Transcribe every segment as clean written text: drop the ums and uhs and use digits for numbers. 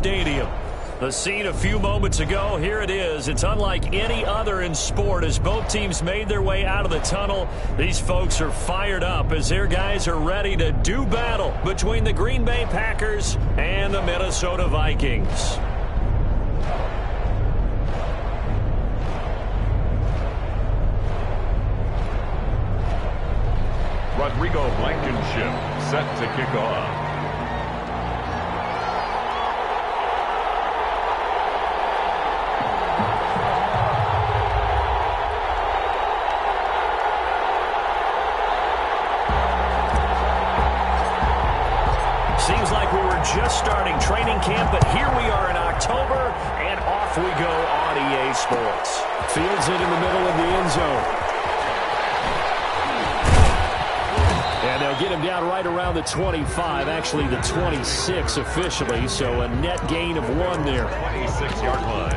Stadium. The scene a few moments ago, here it is. It's unlike any other in sport as both teams made their way out of the tunnel. These folks are fired up as their guys are ready to do battle between the Green Bay Packers and the Minnesota Vikings. Rodrigo Blankenship set to kick off. Seems like we were just starting training camp, but here we are in October, and off we go on EA Sports. Fields it in the middle of the end zone. And they'll get him down right around the 25, actually the 26 officially, so a net gain of 1 there. 26-yard line.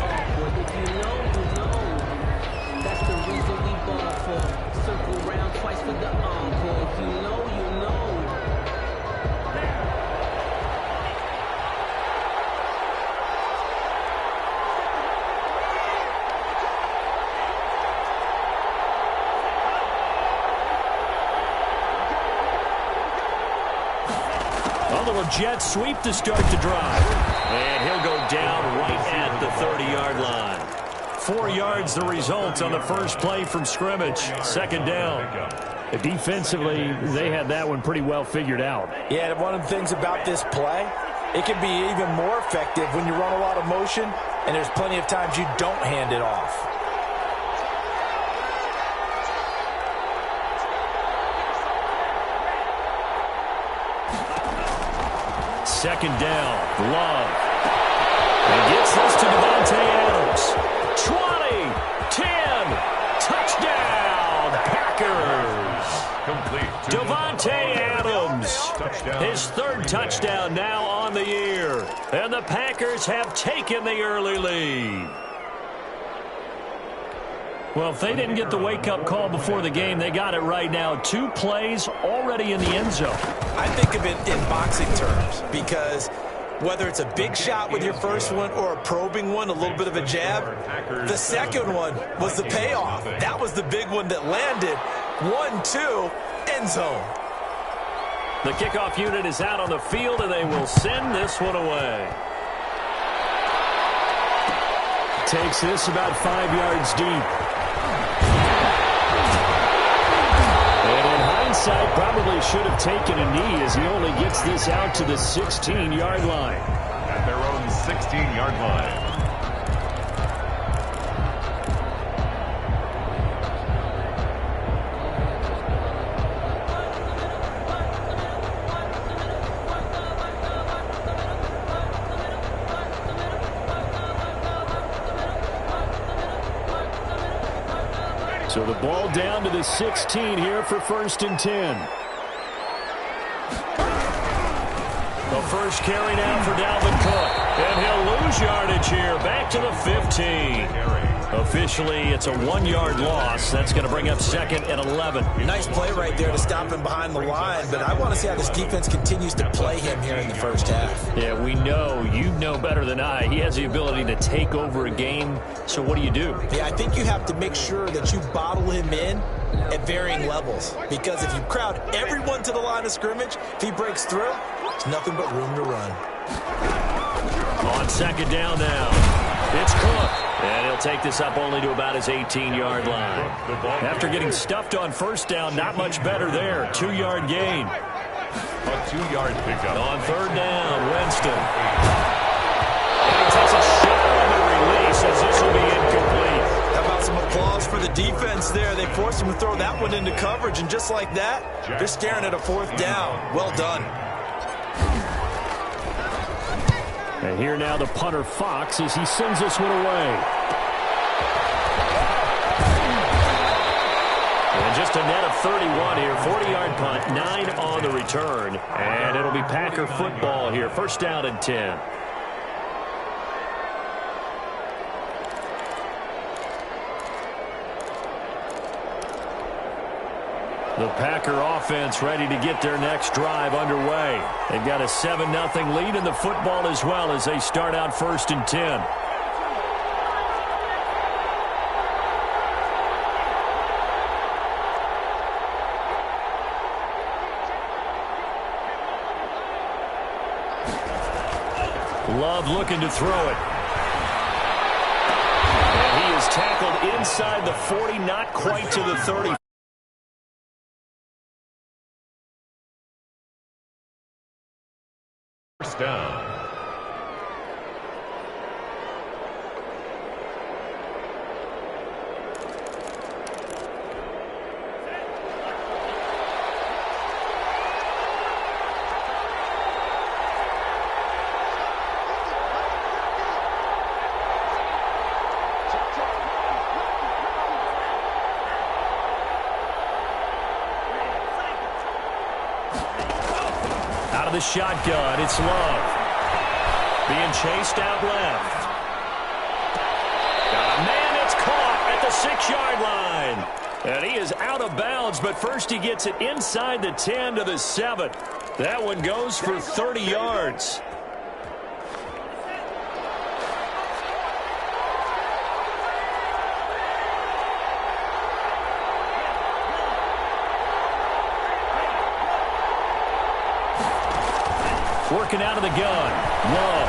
That's the reason we ball for. Circle round twice for the encore. You know. A little jet sweep to start the drive. And he'll go down right at the 30-yard line. 4 yards the result on the first play from scrimmage. Second down. Defensively, they had that one pretty well figured out. Yeah, one of the things about this play, it can be even more effective when you run a lot of motion, and there's plenty of times you don't hand it off. Second down, Love. And gets this to Davante Adams. 20, 10, touchdown, Packers. Complete. Davante Adams, Touchdown. his 3rd touchdown now on the year. And the Packers have taken the early lead. Well, if they didn't get the wake-up call before the game, they got it right now. 2 plays already in the end zone. I think of it in boxing terms because whether it's a big shot with your first one or a probing one, a little bit of a jab, the second one was the payoff. That was the big one that landed. 1-2, end zone. The kickoff unit is out on the field, and they will send this one away. Takes this about 5 yards deep. And in hindsight, probably should have taken a knee as he only gets this out to the 16-yard line. At their own 16-yard line. So the ball down to the 16 here for 1st and 10. The first carry now for Dalvin Cook. And he'll lose yardage here. Back to the 15. Officially, it's a 1-yard loss. That's going to bring up 2nd and 11. Nice play right there to stop him behind the line, but I want to see how this defense continues to play him here in the first half. Yeah, we know. You know better than I. He has the ability to take over a game. So what do you do? Yeah, I think you have to make sure that you bottle him in at varying levels, because if you crowd everyone to the line of scrimmage, if he breaks through, there's nothing but room to run. On 2nd down now, it's Cook. And he'll take this up only to about his 18-yard line. After getting stuffed on 1st down, not much better there. 2-yard gain. A 2-yard pickup. On 3rd down, Winston. And he takes a shot on the release as this will be incomplete. How about some applause for the defense there? They forced him to throw that one into coverage, and just like that, they're staring at a 4th down. Well done. And here now the punter Fox as he sends this one away. And just a net of 31 here. 40-yard punt, 9 on the return. And it'll be Packer football here. 1st down and 10. The Packer offense ready to get their next drive underway. They've got a 7-0 lead in the football as well as they start out 1st and 10. Love looking to throw it. And he is tackled inside the 40, not quite to the 30. First down. Out of the shotgun, it's Love. Being chased out left. Man, it's caught at the 6-yard line. And he is out of bounds, but first he gets it inside the 10 to the 7. That one goes for 30 yards. Working out of the gun. Love.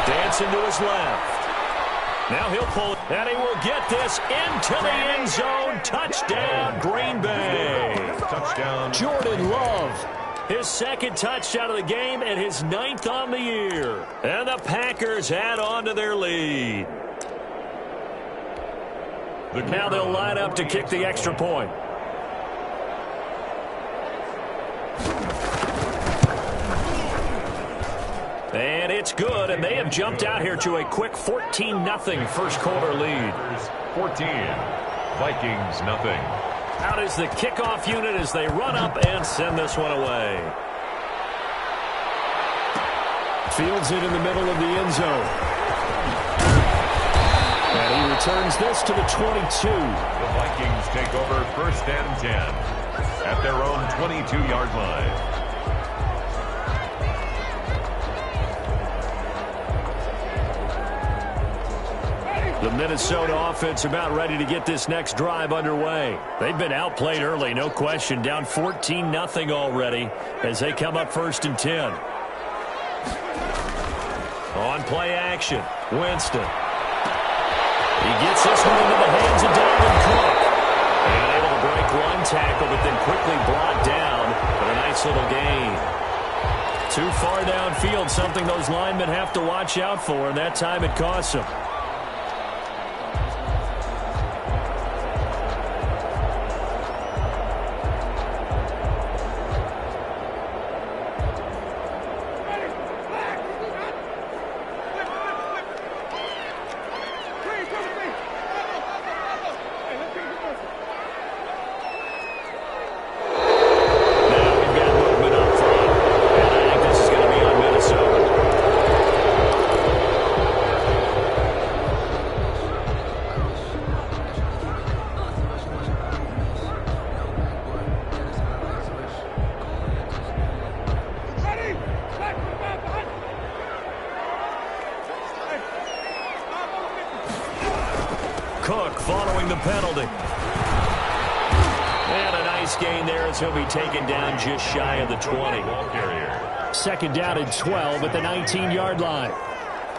Dancing to his left. Now he'll pull it, and he will get this into the end zone. Touchdown, Green Bay. Touchdown. Jordan Love. His 2nd touchdown of the game and his 9th on the year. And the Packers add on to their lead. Now they'll line up to kick the extra point. And it's good, and they have jumped out here to a quick 14-0 first quarter lead. 14, Vikings nothing. Out is the kickoff unit as they run up and send this one away. Fields it in the middle of the end zone. And he returns this to the 22. The Vikings take over 1st and 10 at their own 22-yard line. The Minnesota offense about ready to get this next drive underway. They've been outplayed early, no question. Down 14-0 already as they come up 1st and 10. On play action, Winston. He gets this one into the hands of Dalvin Cook. And able to break one tackle, but then quickly brought down for a nice little gain. Too far downfield, something those linemen have to watch out for, and that time it costs them. Cook following the penalty. And a nice gain there as he'll be taken down just shy of the 20. 2nd down and 12 at the 19-yard line.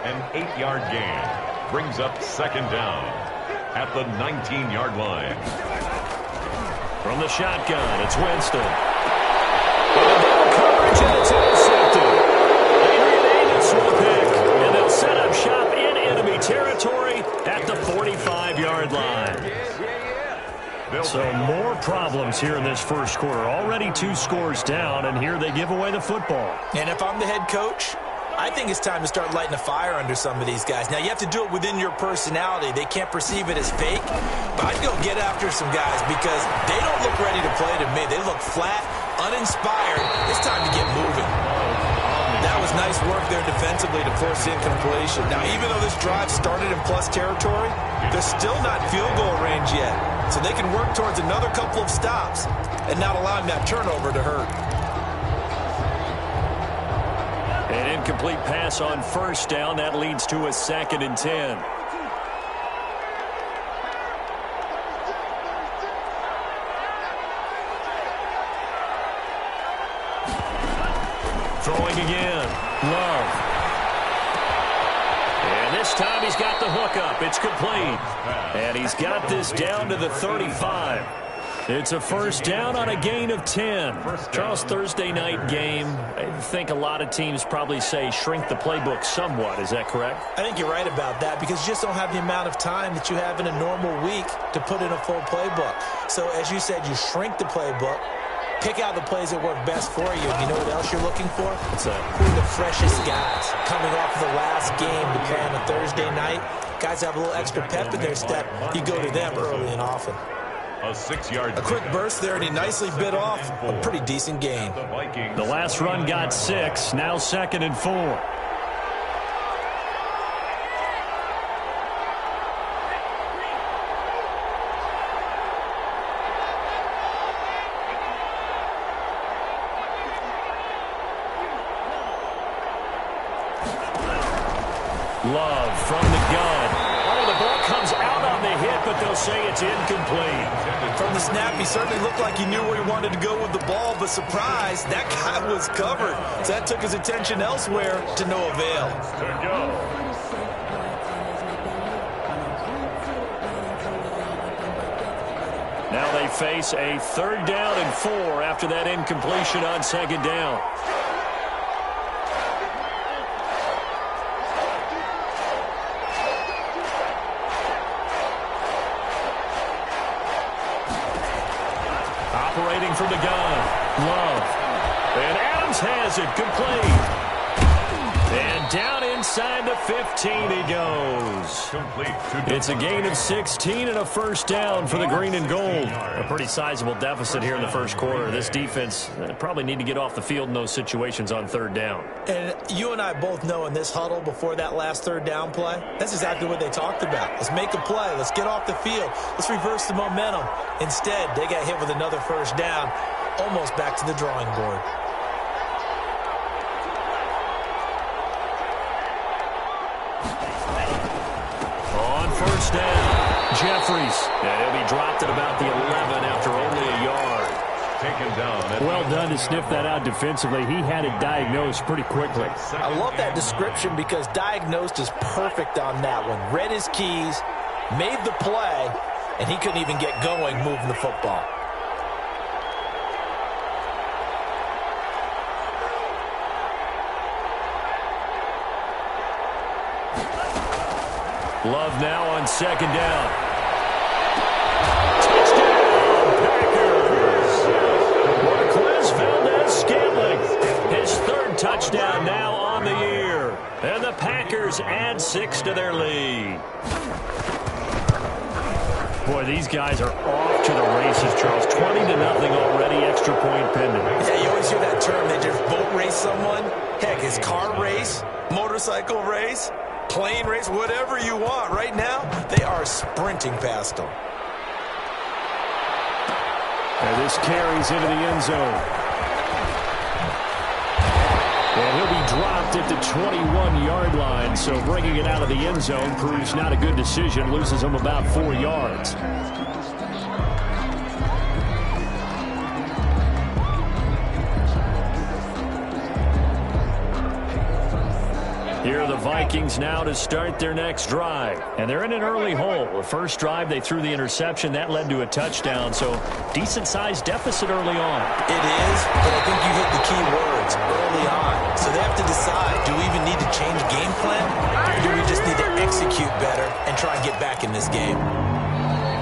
An 8-yard gain brings up 2nd down at the 19-yard line. From the shotgun, it's Winston. And coverage, and it's intercepted. Adrian Amos with the pick. And they'll set up shop in enemy territory at the 45-yard line. So more problems here in this first quarter. Already 2 scores down, and here they give away the football. And if I'm the head coach, I think it's time to start lighting a fire under some of these guys. Now, you have to do it within your personality. They can't perceive it as fake, but I'd go get after some guys because they don't look ready to play to me. They look flat, uninspired. It's time to get moving. That was nice work there defensively to force incompletion. Now, even though this drive started in plus territory, they're still not field goal range yet. So they can work towards another couple of stops. and not allowing that turnover to hurt. An incomplete pass on first down. That leads to a 2nd and 10. Throwing again. Love. And this time he's got the hook up. It's complete. And he's got this down to the 35. It's a first down on a gain of 10. Charles, Thursday night game, I think a lot of teams probably say shrink the playbook somewhat. Is that correct? I think you're right about that because you just don't have the amount of time that you have in a normal week to put in a full playbook. So as you said, you shrink the playbook, pick out the plays that work best for you. You know what else you're looking for? What's that? Who are the freshest guys coming off the last game to play on a Thursday night? Guys have a little extra pep in their step. You go to them early and often. A 6-yard. A quick burst there, and he nicely bit off a pretty decent gain. The last run got 6. Now 2nd and 4. Love from the gun. Oh, the ball comes out on the hit, but they'll say it's incomplete. From the snap, he certainly looked like he knew where he wanted to go with the ball, but surprise, that guy was covered. So that took his attention elsewhere to no avail. Now they face a 3rd down and 4 after that incompletion on 2nd down. Operating from the gun. Love. And Adams has it. Complete. And down inside the 15 he goes. It's a gain of 16 and a first down for the green and gold. A pretty sizable deficit here in the first quarter. This defense probably need to get off the field in those situations on 3rd down. And you and I both know in this huddle before that last 3rd down play, that's exactly what they talked about. Let's make a play. Let's get off the field. Let's reverse the momentum. Instead, they got hit with another first down, almost back to the drawing board. First down, Jeffries. And he'll be dropped at about the 11 after only a yard. Taken down. Well done to sniff that out defensively. He had it diagnosed pretty quickly. I love that description because diagnosed is perfect on that one. Read his keys, made the play, and he couldn't even get going moving the football. Love now on 2nd down. Touchdown, Packers. Marquez Valdez-Scantling. His 3rd touchdown now on the year. And the Packers add 6 to their lead. Boy, these guys are off to the races, Charles. 20-0 already, extra point pending. Yeah, you always hear that term. They just boat race someone. Heck, it's car race, motorcycle race, plane race, whatever you want. Right now, they are sprinting past them. And this carries into the end zone. And he'll be dropped at the 21-yard line, so bringing it out of the end zone proves not a good decision. Loses him about 4 yards. Here are the Vikings now to start their next drive. And they're in an early hole. The first drive, they threw the interception. That led to a touchdown, so decent-sized deficit early on. It is, but I think you hit the key words, early on. So they have to decide, do we even need to change game plan? Or do we just need to execute better and try and get back in this game?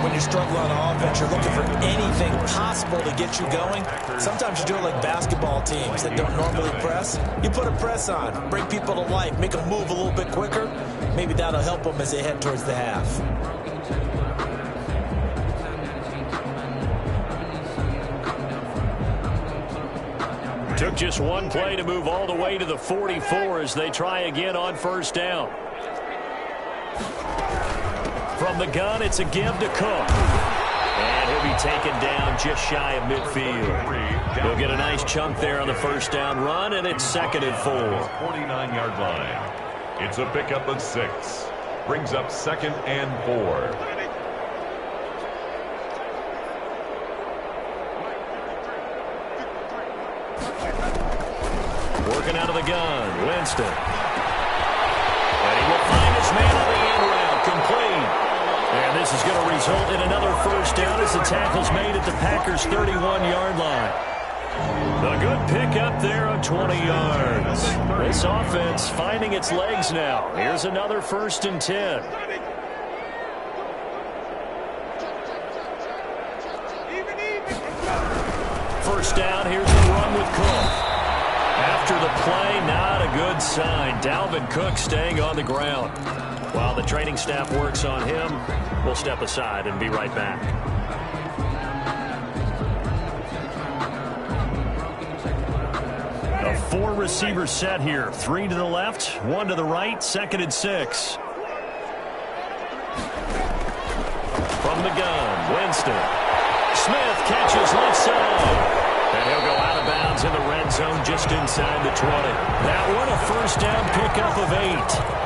When you're struggling on offense, you're looking for anything possible to get you going. Sometimes you do it like basketball teams that don't normally press. You put a press on, bring people to life, make them move a little bit quicker. Maybe that'll help them as they head towards the half. Took just one play to move all the way to the 44 as they try again on first down. From the gun, it's a give to Cook. And he'll be taken down just shy of midfield. He'll get a nice chunk there on the first down run, and it's 2nd and 4. 49-yard line. It's a pickup of 6. Brings up 2nd and 4. Working out of the gun, Winston. And he will find his man on the end route, complete. And this is going to result in another first down as the tackle's made at the Packers' 31-yard line. A good pickup there on 20 yards. This offense finding its legs now. Here's another 1st and 10. First down, here's the run with Cook. After the play, not a good sign. Dalvin Cook staying on the ground. While the training staff works on him, we'll step aside and be right back. A 4-receiver set here. 3 to the left, 1 to the right, 2nd and 6. From the gun, Winston. Smith catches left side. And he'll go out of bounds in the red zone just inside the 20. That one a first down pickup of 8.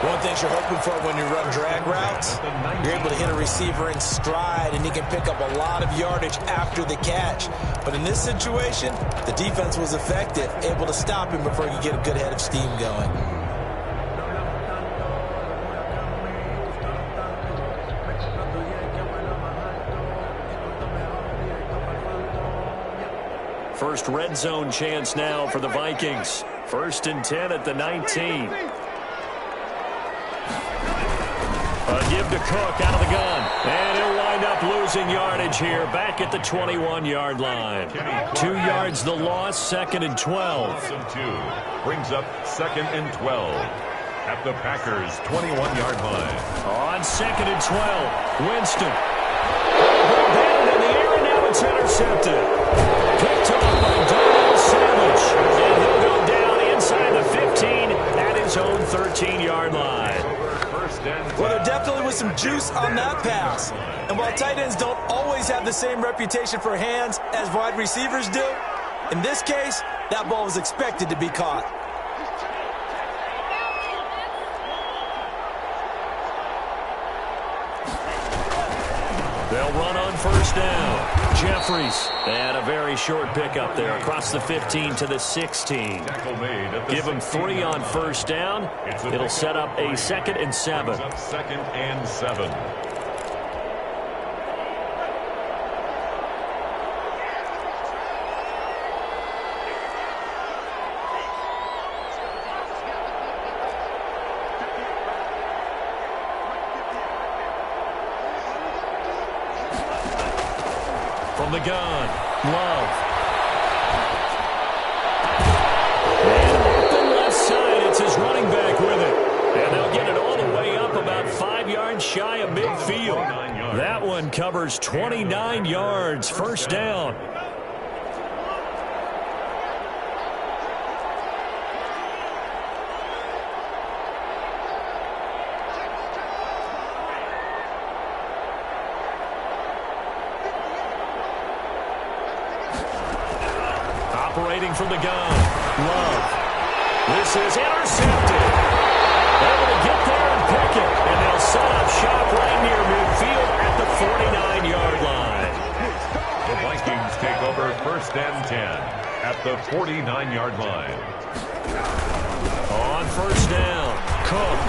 One thing you're hoping for when you run drag routes, you're able to hit a receiver in stride, and he can pick up a lot of yardage after the catch. But in this situation, the defense was effective, able to stop him before he could get a good head of steam going. First red zone chance now for the Vikings. 1st and 10 at the 19. A give to Cook out of the gun. And he'll wind up losing yardage here back at the 21-yard line. 2 yards the loss, 2nd and 12. Brings up 2nd and 12 at the Packers' 21-yard line. On 2nd and 12, Winston. Down in the air, and now it's intercepted. Picked off by Darnell Savage. And he'll go down inside the 15 at his own 13-yard line. Well, there definitely was some juice on that pass. And while tight ends don't always have the same reputation for hands as wide receivers do, in this case, that ball was expected to be caught. They'll run on first down. Jeffries, and a very short pickup there across the 15 to the 16. Give him 3 on first down. It'll set up a 2nd and 7. 2nd and 7. From the gun, Love. And open left side, it's his running back with it. And they'll get it all the way up about 5 yards shy of midfield. That one covers 29 yards, first down. Operating from the gun, Love. This is intercepted. Able to get there and pick it. And they'll set up shop right near midfield at the 49-yard line. The Vikings take over 1st and 10 at the 49-yard line. On first down, Cook.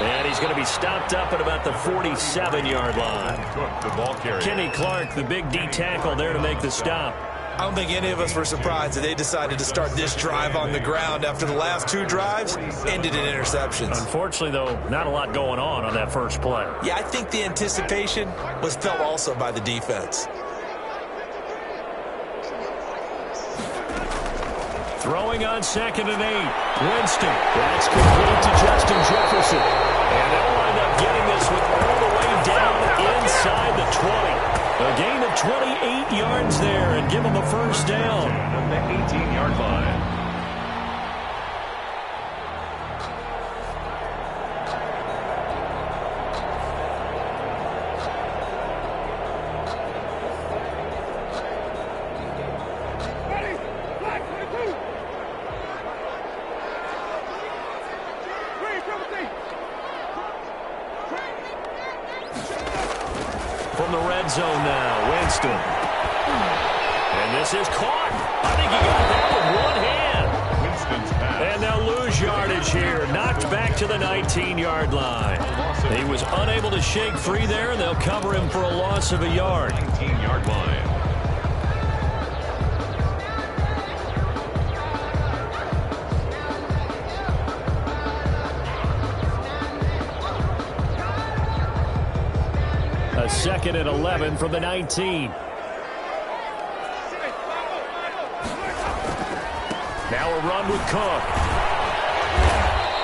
And he's going to be stopped up at about the 47-yard line. Cook, the ball carrier. Kenny Clark, the big D tackle there to make the stop. I don't think any of us were surprised that they decided to start this drive on the ground after the last 2 drives ended in interceptions. Unfortunately, though, not a lot going on that first play. Yeah, I think the anticipation was felt also by the defense. Throwing on 2nd and 8. Winston. That's complete to Justin Jefferson. And they'll wind up getting this one all the way down inside the 20. A gain of 28 yards there and give them a first down. At the 18-yard line. From the red zone now, Winston. And this is caught. I think he got that with one hand. Winston's pass. And they'll lose yardage here. Knocked back to the 19-yard line. He was unable to shake free there, and they'll cover him for a loss of a yard. 19-yard line. A 2nd and 11 from the 19. Now a run with Cook.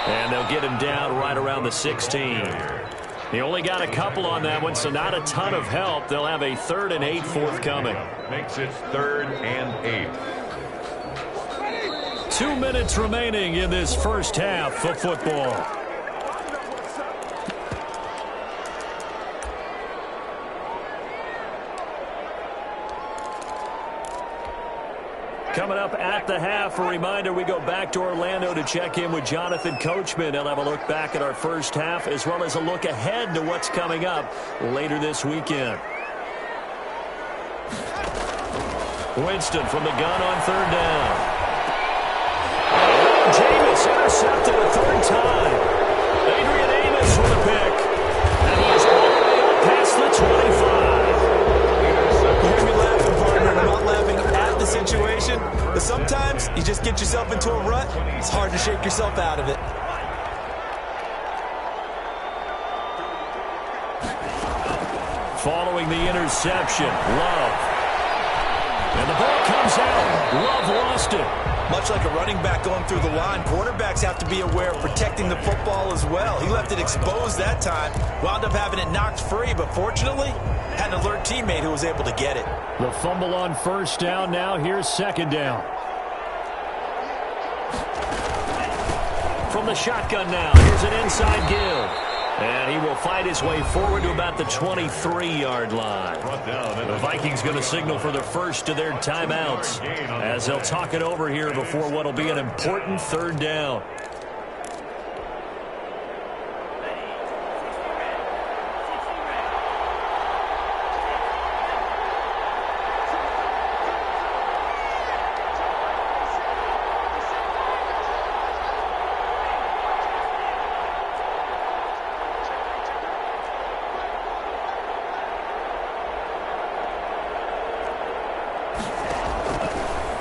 And they'll get him down right around the 16. He only got a couple on that one, so not a ton of help. They'll have a 3rd and 8 forthcoming. Makes it 3rd and 8. 2 minutes remaining in this first half of football. Coming up at the half, a reminder, we go back to Orlando to check in with Jonathan Coachman. He'll have a look back at our first half as well as a look ahead to what's coming up later this weekend. Winston from the gun on 3rd down. Jameis intercepted a 3rd time. Adrian Amos with a pick. And he is all the way up past the 25. You hear me laughing, partner. I'm not laughing at the situation, but sometimes you just get yourself into a rut. It's hard to shake yourself out of it. Following the interception, Love. And the ball comes out. Love lost it. Much like a running back going through the line, quarterbacks have to be aware of protecting the football as well. He left it exposed that time, wound up having it knocked free, but fortunately, had an alert teammate who was able to get it. The fumble on 1st down. Now here's 2nd down. From the shotgun now, here's an inside give. And he will fight his way forward to about the 23-yard line. The Vikings going to signal for the first of their timeouts as they'll talk it over here before what will be an important 3rd down.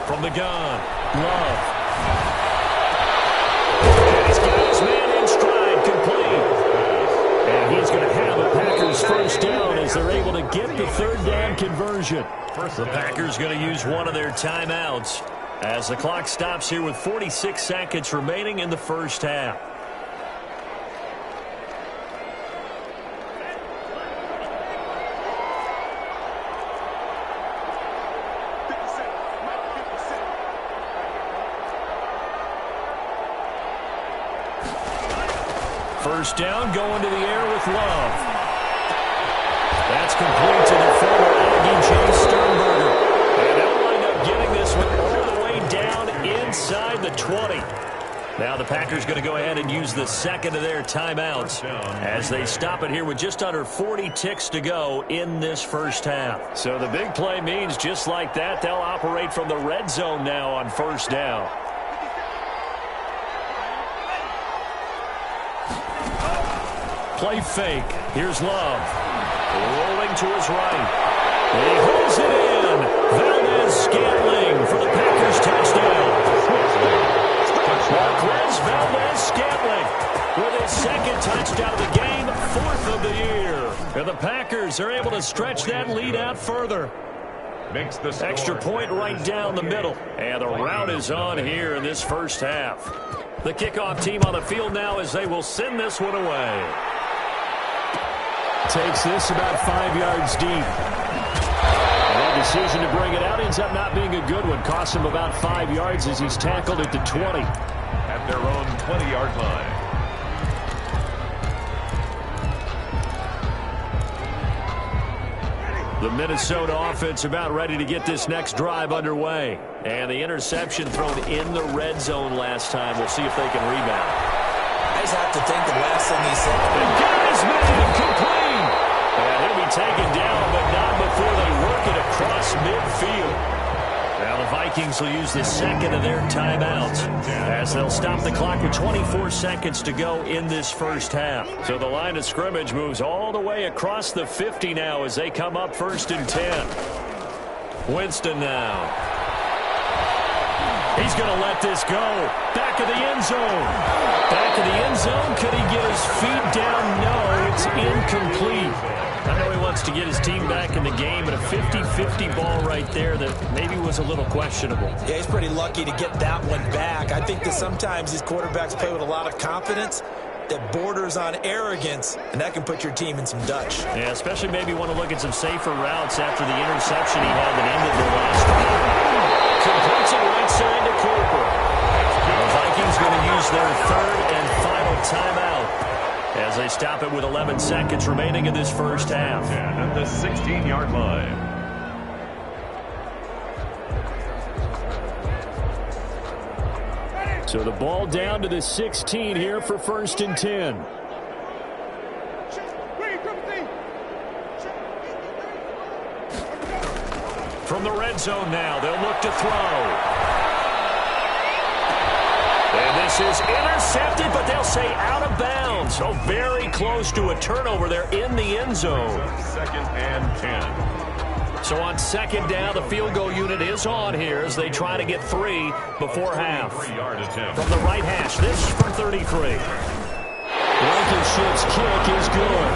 From the gun, Love. And he's got his man in stride, complete. And he's going to have a Packers 1st down as they're able to get the 3rd down conversion. The Packers going to use one of their timeouts as the clock stops here with 46 seconds remaining in the first half. First down, going to the air with Love. That's complete to the former Aggie Jay Sternberger. And they'll wind up getting this one all the way down inside the 20. Now the Packers going to go ahead and use the 2nd of their timeouts as they stop it here with just under 40 ticks to go in this first half. So the big play means just like that, they'll operate from the red zone now on 1st down. Play fake. Here's Love. Rolling to his right. He holds it in. Valdez-Scantling for the Packers touchdown. Marquez Valdez-Scantling with his 2nd touchdown of the game, 4th of the year. And the Packers are able to stretch that lead out further. Makes the extra point right down the middle. And the rout is on here in this first half. The kickoff team on the field now as they will send this one away. Takes this about 5 yards deep. And that decision to bring it out ends up not being a good one. Costs him about 5 yards as he's tackled at the 20. At their own 20-yard line. The Minnesota offense about ready to get this next drive underway. And the interception thrown in the red zone last time. We'll see if they can rebound. I just have to think the last thing he said. The guy is made complete. And he'll be taken down Vikings will use the second of their timeouts as they'll stop the clock with 24 seconds to go in this first half. So the line of scrimmage moves all the way across the 50 now as they come up 1st and 10. Winston now. He's going to let this go. Back of the end zone. Back of the end zone. Could he get his feet down? No, it's incomplete. I know he wants to get his team back in the game, but a 50-50 ball right there that maybe was a little questionable. Yeah, he's pretty lucky to get that one back. I think that sometimes these quarterbacks play with a lot of confidence that borders on arrogance, and that can put your team in some Dutch. Yeah, especially maybe want to look at some safer routes after the interception he had that ended the last drive. Completes it right side to Cooper. The Vikings going to use their third and final timeout as they stop it with 11 seconds remaining in this first half. And at the 16-yard line. So the ball down to the 16 here for 1st and 10. From the red zone now, they'll look to throw. And this is intercepted, but they'll say out of bounds. So very close to a turnover there in the end zone. 2nd and 10. So on 2nd down, the field goal unit is on here as they try to get 3 before half. From the right hash, this from 33. Blankenship's kick is good.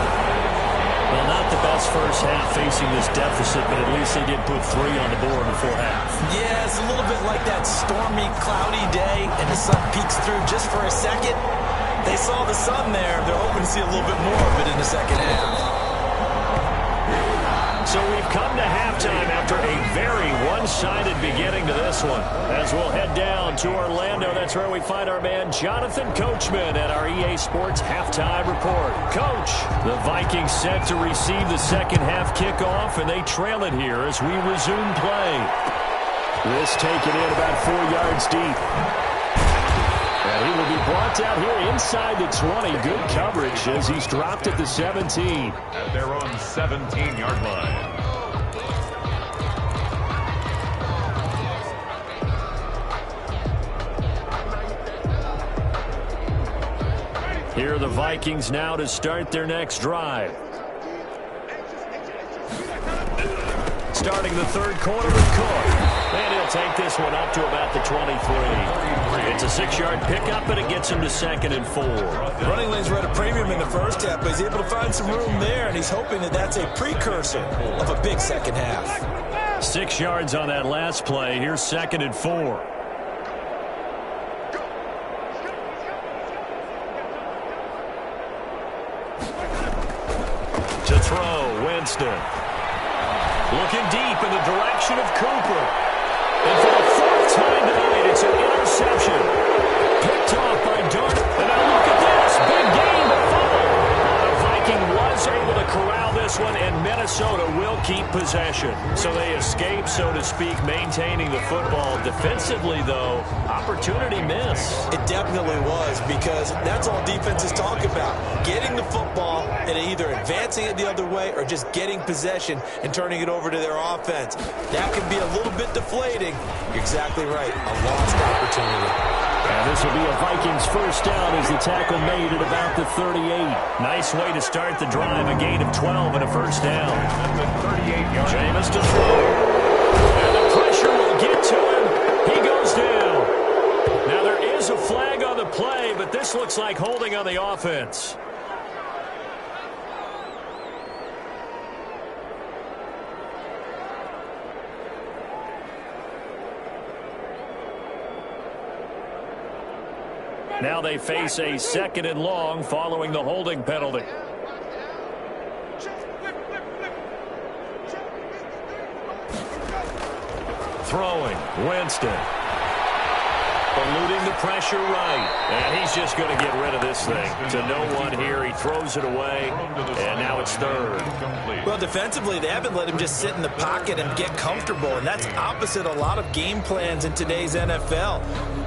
Well, not the best first half facing this deficit, but at least they did put 3 on the board before half. Yeah, it's a little bit like that stormy, cloudy day, and the sun peeks through just for a second. They saw the sun there. They're hoping to see a little bit more of it in the second half. So we've come to halftime after a very one-sided beginning to this one. As we'll head down to Orlando, that's where we find our man Jonathan Coachman at our EA Sports Halftime Report. Coach, the Vikings set to receive the second half kickoff, and they trail it here as we resume play. This taken in about 4 yards deep. And he will be brought down here inside the 20. Good coverage as he's dropped at the 17. At their own 17-yard line. Here are the Vikings now to start their next drive. Starting the third quarter with Cook. And he'll take this one up to about the 23. It's a 6-yard pickup, and it gets him to 2nd and 4. Running lanes were at a premium in the first half, but he's able to find some room there, and he's hoping that that's a precursor of a big second half. 6 yards on that last play. Here's 2nd and 4. To throw, Winston. Looking deep in the direction of Cooper. And for the 4th time tonight, it's an interception. Picked off by Dart. And now look at this. Big gain, but fumble. The Viking was able to corral this one, and Minnesota will keep possession. So they escape, so to speak, maintaining the football. Defensively, though, opportunity miss. It definitely was, because that's all defenses talk about. Getting the football and either advancing it the other way or just getting possession and turning it over to their offense. That can be a little bit deflating. You're exactly right. A lost opportunity. And this will be a Vikings first down as the tackle made at about the 38. Nice way to start the drive. A gain of 12 and a first down. Jameis to throw. And the pressure will get to him. He goes down. Now there is a flag on the play, but this looks like holding on the offense. Now they face a 2nd and long following the holding penalty. Throwing, Winston. Eluding the pressure right. And he's just going to get rid of this thing. To no one here. He throws it away. And now it's 3rd. Well, defensively, they haven't let him just sit in the pocket and get comfortable. And that's opposite a lot of game plans in today's NFL.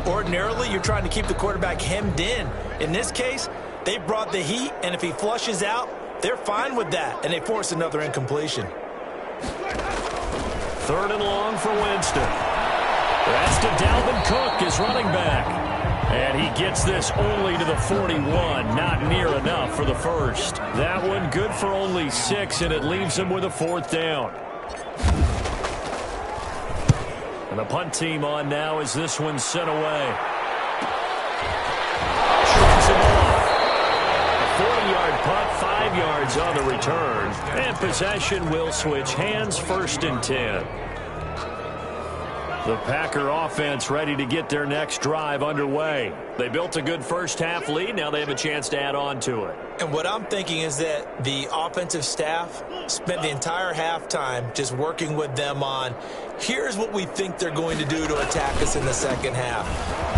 Ordinarily, you're trying to keep the quarterback hemmed in. In this case, they brought the heat. And if he flushes out, they're fine with that. And they force another incompletion. 3rd and long for Winston. That's to Dalvin Cook, his running back. And he gets this only to the 41. Not near enough for the first. That one good for only 6, and it leaves him with a 4th down. And the punt team on now as this one's sent away. Shoots him off. A 40-yard punt, 5 yards on the return. And possession will switch hands, 1st and 10. The Packer offense ready to get their next drive underway. They built a good first-half lead. Now they have a chance to add on to it. And what I'm thinking is that the offensive staff spent the entire halftime just working with them on, here's what we think they're going to do to attack us in the second half.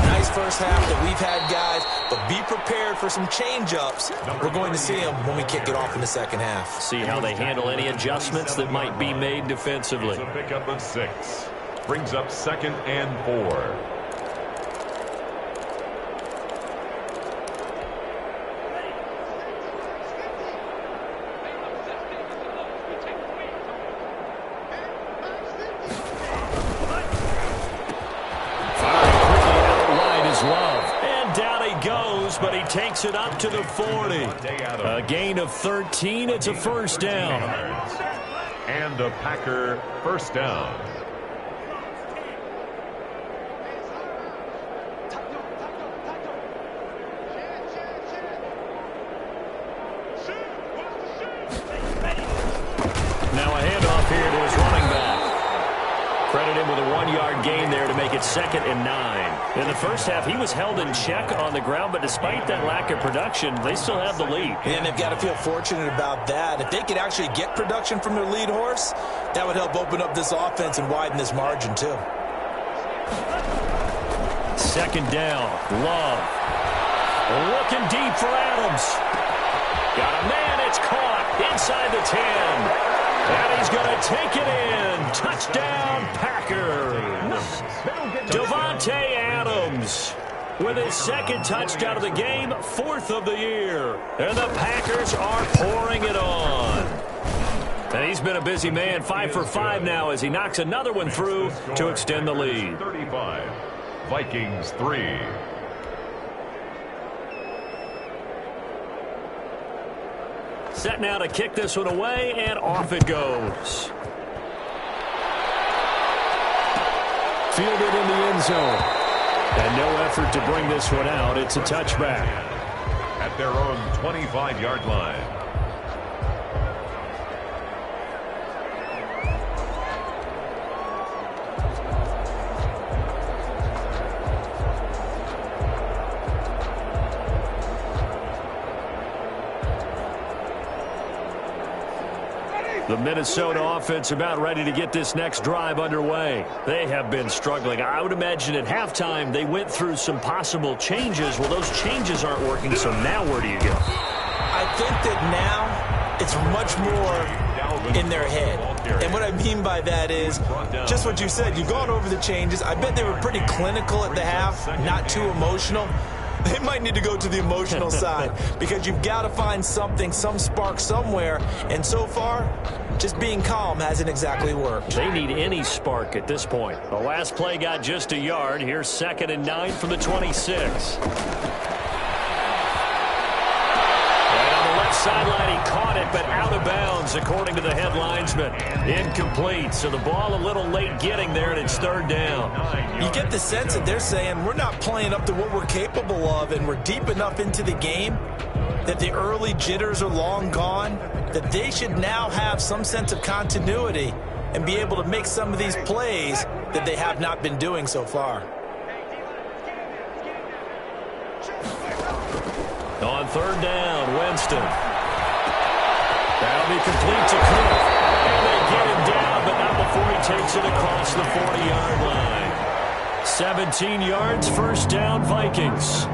Nice first half that we've had, guys, but be prepared for some change-ups. We're going to see them when we kick it off in the second half. See how they handle any adjustments that might be made defensively. It's a pickup of 6. Brings up 2nd and 4. But he takes it up to the 40. A gain of 13. It's a 1st down. And a Packer 1st down. Now a handoff here to his running back. Credit him with a 1-yard gain there to make it 2nd and 9. In the first half, he was held in check on the ground, but despite that lack of production, they still have the lead. And they've got to feel fortunate about that. If they could actually get production from their lead horse, that would help open up this offense and widen this margin, too. 2nd down. Love. Looking deep for Adams. Got a man. It's caught inside the 10. And he's going to take it in. Touchdown, Packers. Davante Adams with his 2nd touchdown of the game, 4th of the year. And the Packers are pouring it on. And he's been a busy man, 5 for 5 now as he knocks another one through to extend the lead. 35. Vikings 3. Set now to kick this one away, and off it goes. Fielded in the end zone. And no effort to bring this one out. It's a touchback. At their own 25-yard line. The Minnesota offense about ready to get this next drive underway. They have been struggling. I would imagine at halftime they went through some possible changes. Well, those changes aren't working, so now where do you go? I think that now it's much more in their head. And what I mean by that is just what you said. You've gone over the changes. I bet they were pretty clinical at the half, not too emotional. They might need to go to the emotional side because you've got to find something, some spark somewhere. And so far, just being calm hasn't exactly worked. They need any spark at this point. The last play got just a yard. Here's 2nd and 9 from the 26. Sideline, he caught it, but out of bounds, according to the head linesman. Incomplete, so the ball a little late getting there, and it's 3rd down. You get the sense that they're saying we're not playing up to what we're capable of, and we're deep enough into the game that the early jitters are long gone, that they should now have some sense of continuity and be able to make some of these plays that they have not been doing so far. On 3rd down, Winston. That'll be complete to Cook. And they get him down, but not before he takes it across the 40-yard line. 17 yards, 1st down, Vikings.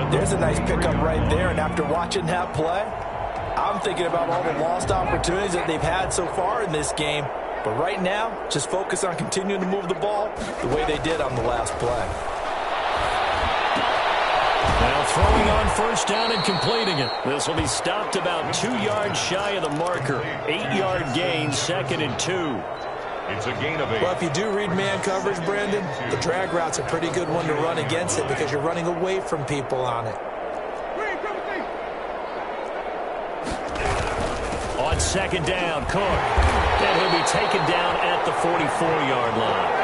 There's a nice pickup right there, and after watching that play, I'm thinking about all the lost opportunities that they've had so far in this game. But right now, just focus on continuing to move the ball the way they did on the last play. Now throwing on 1st down and completing it. This will be stopped about 2 yards shy of the marker. 8-yard gain, 2nd and 2. It's a gain of 8. Well, if you do read man coverage, Brandon, the drag route's a pretty good one to run against it because you're running away from people on it. On second down, Cook. And he'll be taken down at the 44-yard line.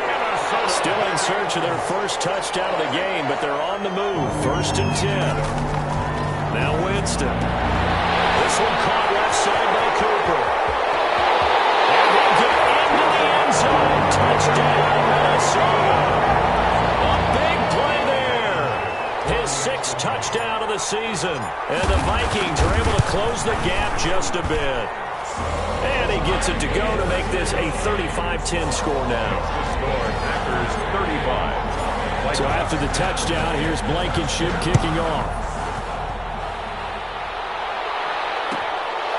Still in search of their first touchdown of the game, but they're on the move. 1st and 10. Now Winston. This one caught left side by Cooper. And he'll get into the end zone. Touchdown, Minnesota. A big play there. His 6th touchdown of the season. And the Vikings are able to close the gap just a bit. And he gets it to go to make this a 35-10 score now. Packers 35. So after the touchdown, here's Blankenship kicking off.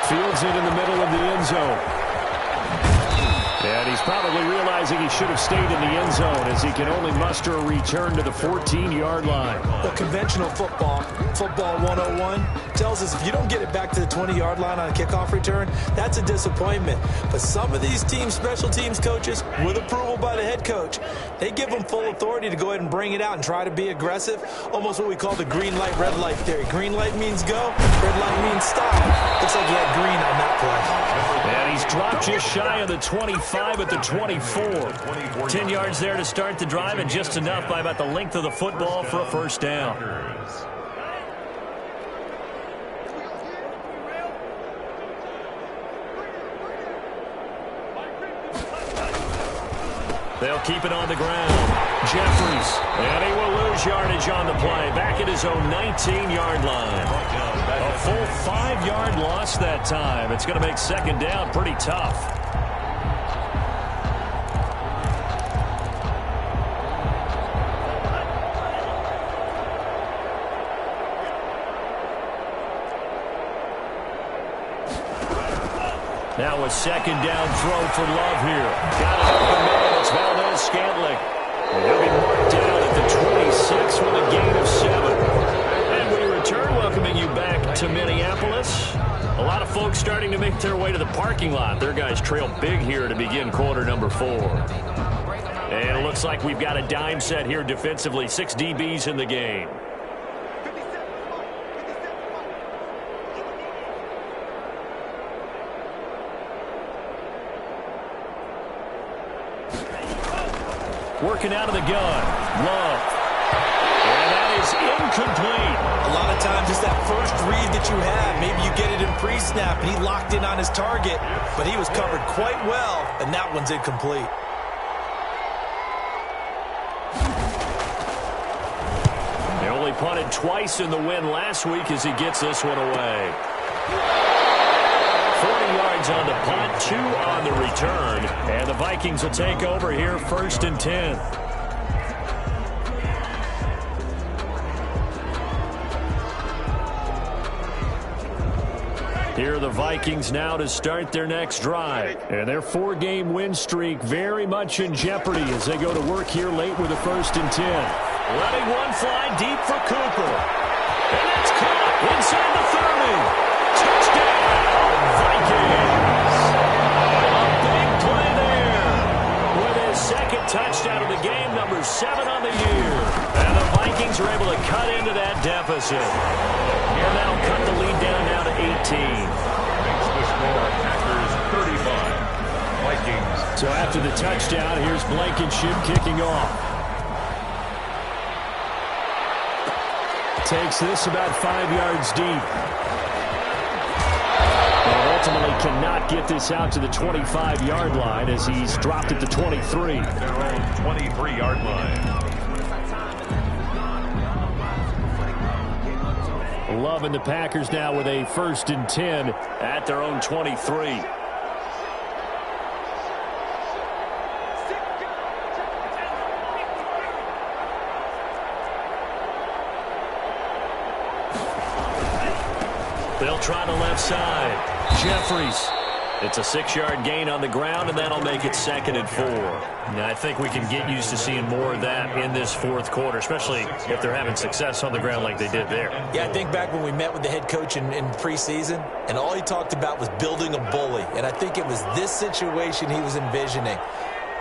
Fields it in the middle of the end zone. And he's probably realizing he should have stayed in the end zone as he can only muster a return to the 14-yard line. Well, conventional football 101, tells us if you don't get it back to the 20-yard line on a kickoff return, that's a disappointment. But some of these teams, special teams coaches, with approval by the head coach, they give them full authority to go ahead and bring it out and try to be aggressive. Almost what we call the green light, red light theory. Green light means go, red light means stop. Looks like he had green on that play. And he's dropped just shy of the 25 at the 24. 10 yards there to start the drive, and just enough by about the length of the football for a first down. They'll keep it on the ground. Jeffries, and he will lose yardage on the play. Back at his own 19-yard line. A full 5-yard loss that time. It's going to make second down pretty tough. Now a second down throw for Love here. Got it open man. It's Valdez-Scantling. And he'll be marked down at the 26 with a gain of 7. And we return, welcoming you back to Minneapolis. A lot of folks starting to make their way to the parking lot. Their guys trail big here to begin quarter number 4. And it looks like we've got a dime set here defensively. 6 DBs in the game. Working out of the gun. Love. And that is incomplete. A lot of times it's that first read that you have. Maybe you get it in pre-snap, and he locked in on his target, but he was covered quite well, and that one's incomplete. They only punted twice in the win last week as he gets this one away. 40 yards on the punt, 2 on the return. And the Vikings will take over here, 1st and 10. Here are the Vikings now to start their next drive. And their 4-game win streak very much in jeopardy as they go to work here late with a 1st and 10. Letting one fly deep for Cooper. And that's caught inside the 30. Touchdown, Vikings. A big play there with his 2nd touchdown of the game, number 7 on the year. And the Vikings are able to cut into that deficit. And that'll cut the lead down now to 18. Makes the score Packers 35. Vikings. So after the touchdown, here's Blankenship kicking off. Takes this about 5 yards deep. And ultimately cannot get this out to the 25-yard line as he's dropped at the 23. Their own 23-yard line. Love and the Packers now with a 1st and 10 at their own 23. They'll try the left side. Jeffries. It's a 6-yard gain on the ground, and that'll make it 2nd and 4. Now, I think we can get used to seeing more of that in this 4th quarter, especially if they're having success on the ground like they did there. Yeah, I think back when we met with the head coach in preseason, and all he talked about was building a bully. And I think it was this situation he was envisioning.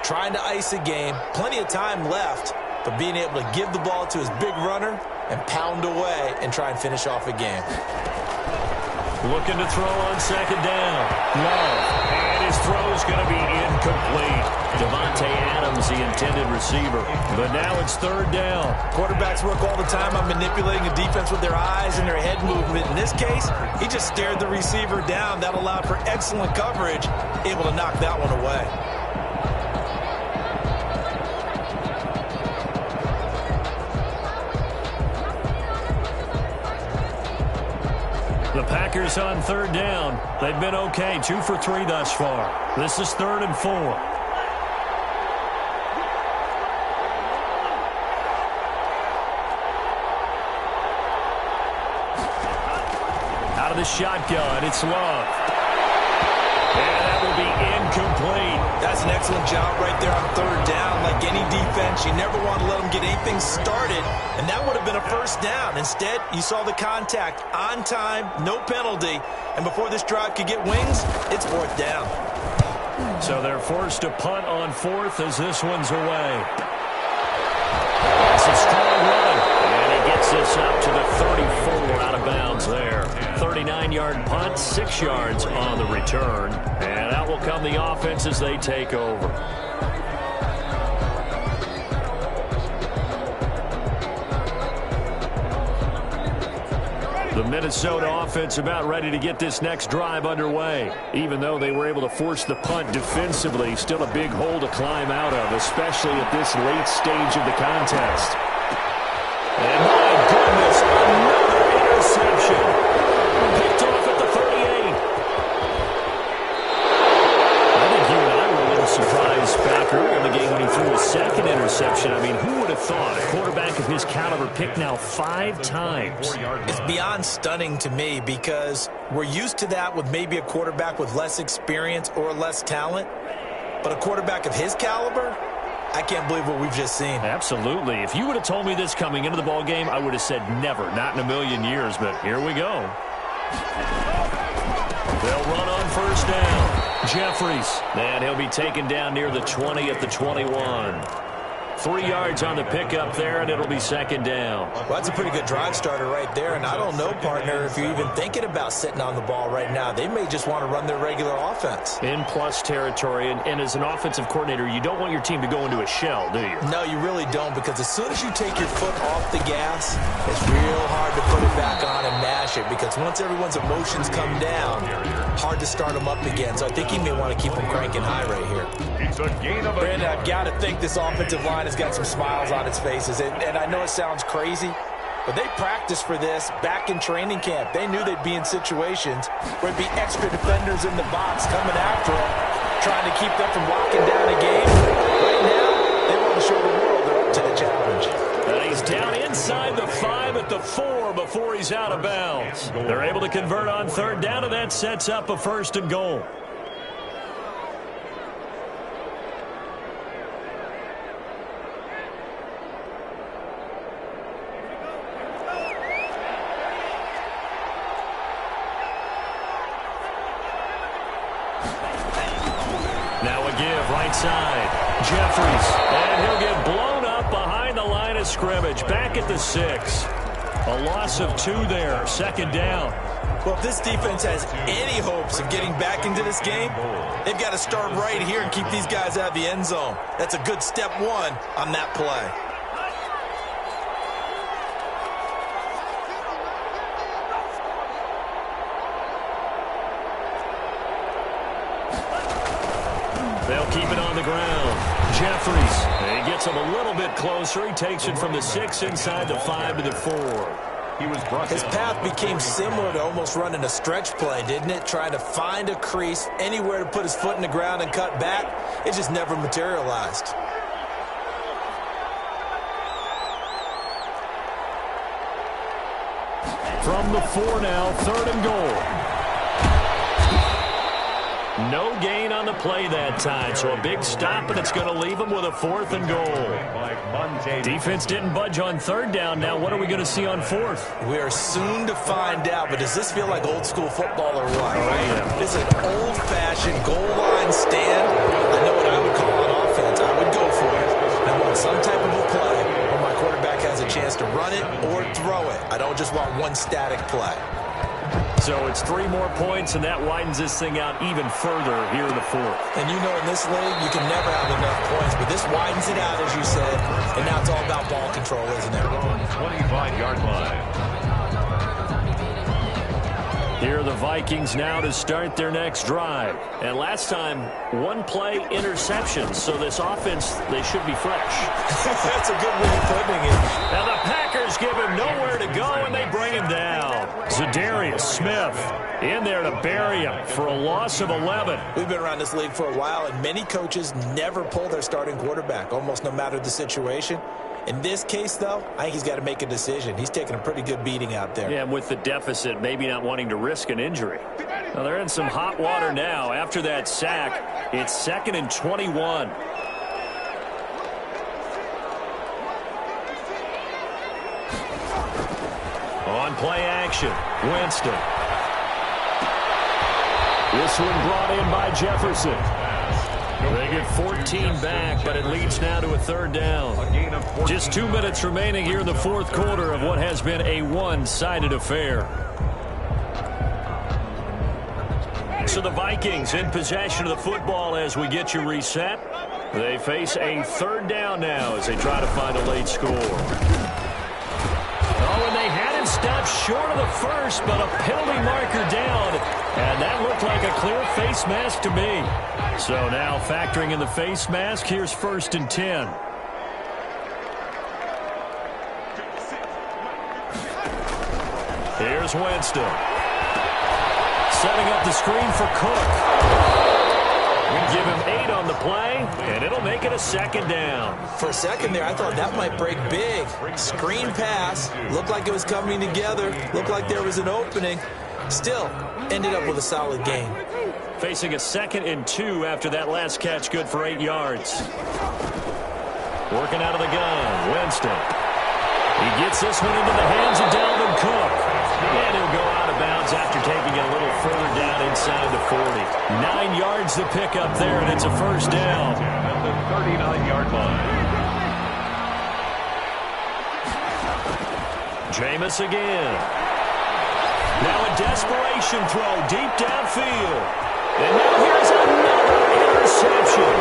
trying to ice a game, plenty of time left, but being able to give the ball to his big runner and pound away and try and finish off a game. Looking to throw on second down. Love. And his throw's going to be incomplete. Devontae Adams, the intended receiver. But now it's third down. Quarterbacks work all the time on manipulating a defense with their eyes and their head movement. In this case, he just stared the receiver down. That allowed for excellent coverage, able to knock that one away. The Packers on third down. They've been okay, 2 for 3 thus far. This is 3rd and 4. Out of the shotgun, it's Love. And that will be incomplete. That's an excellent job right there on third down. Like any defense, you never want to let them get anything started, and that would have been a first down. Instead, you saw the contact on time, no penalty, and before this drive could get wings, it's 4th down. So they're forced to punt on 4th as this one's away. That's a strong run, and he gets us up to the 34 out of bounds there. 39-yard punt, 6 yards on the return, and out will come the offense as they take over. The Minnesota offense about ready to get this next drive underway. Even though they were able to force the punt defensively, still a big hole to climb out of, especially at this late stage of the contest. And my goodness, another interception. Picked off at the 38. I think you and I were a little surprised back earlier in the game when he threw a second interception. I mean, who would have thought a quarterback of his caliber picked now 5 times? It's beyond stunning to me because we're used to that with maybe a quarterback with less experience or less talent. But a quarterback of his caliber, I can't believe what we've just seen. Absolutely. If you would have told me this coming into the ball game, I would have said never, not in a million years. But here we go. They'll run on first down. Jeffries, and he'll be taken down near the 20 at the 21. 3 yards on the pickup there, and it'll be second down. Well, that's a pretty good drive starter right there, and I don't know, partner, if you're even thinking about sitting on the ball right now. They may just want to run their regular offense. In plus territory, and as an offensive coordinator, you don't want your team to go into a shell, do you? No, you really don't, because as soon as you take your foot off the gas, it's real hard to put it back on and mash it, because once everyone's emotions come down, hard to start them up again. So I think he may want to keep them cranking high right here. It's a gain of Brandon, I've got to think this offensive line has got some smiles on its faces. And I know it sounds crazy, but they practiced for this back in training camp. They knew they'd be in situations where there'd be extra defenders in the box coming after them, trying to keep them from locking down a game. Right now, they want to show the world they're up to the challenge. And he's down inside the 5 at the 4 before he's out of bounds. They're able to convert on third down, and that sets up a 1st and goal. Now a give right side. Jeffries, and he'll get blown up behind the line of scrimmage. Back at the 6. A loss of 2 there. Second down. Well, if this defense has any hopes of getting back into this game, they've got to start right here and keep these guys out of the end zone. That's a good step 1 on that play. They'll keep it on the ground. Jeffries, he gets him a little bit closer. He takes it from the 6 inside the 5 to the 4. His path became similar to almost running a stretch play, didn't it? Trying to find a crease, anywhere to put his foot in the ground and cut back. It just never materialized. From the 4 now, 3rd and goal. No gain on the play that time, so a big stop, and it's going to leave him with a 4th and goal. Defense didn't budge on 3rd down. Now what are we going to see on 4th? We are soon to find out, but does this feel like old school football or what? Oh, yeah. This is an old-fashioned goal line stand. I know what I would call on offense. run it or throw it. I don't just want one static play. So it's 3 more points, and that widens this thing out even further here in the fourth. And you know in this league, you can never have enough points, but this widens it out, as you said, and now it's all about ball control, isn't it? 25-yard line. Here are the Vikings now to start their next drive. And last time, 1-play interception, so this offense, they should be fresh. That's a good way of putting it. Now the Packers give him nowhere to go, and they bring him down. Zadarius Smith in there to bury him for a loss of 11. We've been around this league for a while, and many coaches never pull their starting quarterback, almost no matter the situation. In this case, though, I think he's got to make a decision. He's taking a pretty good beating out there. Yeah, and with the deficit, maybe not wanting to risk an injury. Now, they're in some hot water now. After that sack, it's 2nd and 21. On play action, Winston. This one brought in by Jefferson. They get 14 back, but it leads now to a 3rd down. Just 2 minutes remaining here in the 4th quarter of what has been a one-sided affair. So the Vikings in possession of the football as we get you reset. They face a 3rd down now as they try to find a late score. Oh, and they had him stopped short of the first, but a penalty marker down. And that looked like a clear face mask to me. So now factoring in the face mask, here's 1st and 10. Here's Winston. Setting up the screen for Cook. Give him 8 on the play, and it'll make it a 2nd down. For a second there, I thought that might break big. Screen pass. Looked like it was coming together. Looked like there was an opening. Still, ended up with a solid game. Facing a 2nd and 2 after that last catch, good for 8 yards. Working out of the gun, Winston. He gets this one into the hands of Dalvin Cook. And he'll go out of bounds after taking it a little further down inside the 40. 9 yards to pick up there, and it's a 1st down. At the 39-yard line. Jameis again. Now a desperation throw deep downfield. And now here's another interception.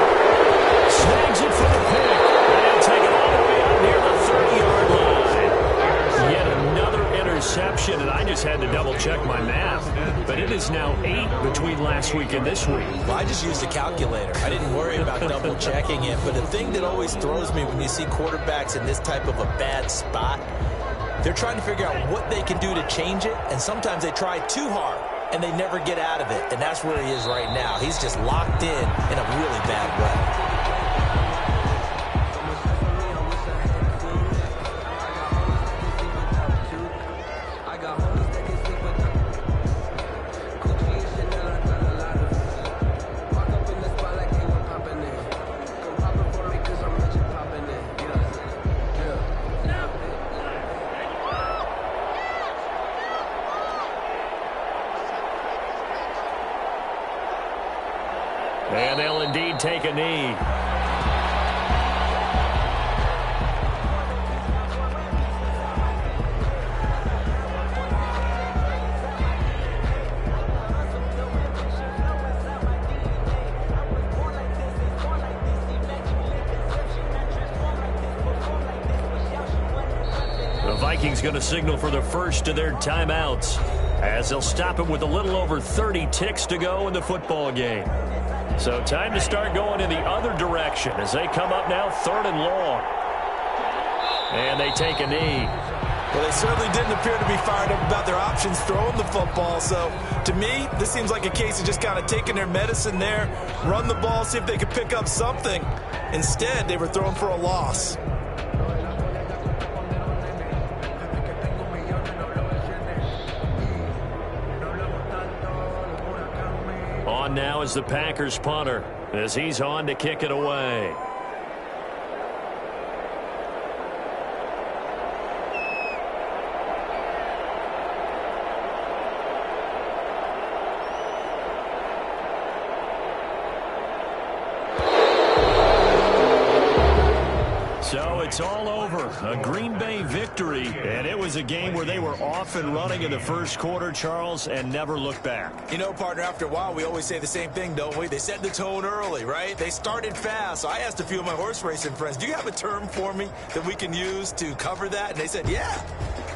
Snags it for the pick. And he'll take it all the way out near the 30-yard line. Yet another interception, and I just had to double-check my math. But it is now 8 between last week and this week. Well, I just used a calculator. I didn't worry about double-checking it. But the thing that always throws me when you see quarterbacks in this type of a bad spot, they're trying to figure out what they can do to change it, and sometimes they try too hard, and they never get out of it, and that's where he is right now. He's just locked in a really bad way. And they'll indeed take a knee. The Vikings going to signal for the first of their timeouts as they'll stop it with a little over 30 ticks to go in the football game. So time to start going in the other direction as they come up now 3rd and long. And they take a knee. Well, they certainly didn't appear to be fired up about their options throwing the football. So, to me, this seems like a case of just kind of taking their medicine there, run the ball, see if they could pick up something. Instead, they were throwing for a loss. On now is the Packers punter as he's on to kick it away. So it's all over. A Green Bay victory, and it was a game where they were off and running in the first quarter, Charles, and never looked back. You know, partner, after a while, we always say the same thing, don't we? They set the tone early, right? They started fast. So I asked a few of my horse racing friends, do you have a term for me that we can use to cover that? And they said, yeah.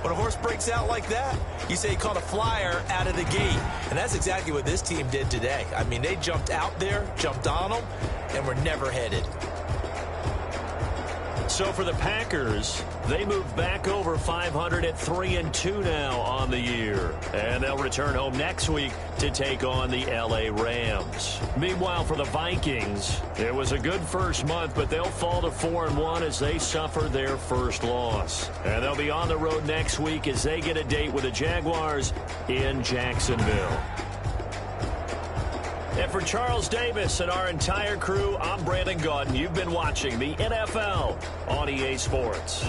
When a horse breaks out like that, you say he caught a flyer out of the gate. And that's exactly what this team did today. I mean, they jumped out there, jumped on them, and were never headed. So for the Packers, they move back over 500 at 3-2 now on the year. And they'll return home next week to take on the L.A. Rams. Meanwhile, for the Vikings, it was a good first month, but they'll fall to 4-1 as they suffer their first loss. And they'll be on the road next week as they get a date with the Jaguars in Jacksonville. And for Charles Davis and our entire crew, I'm Brandon Gaudin. You've been watching the NFL on EA Sports.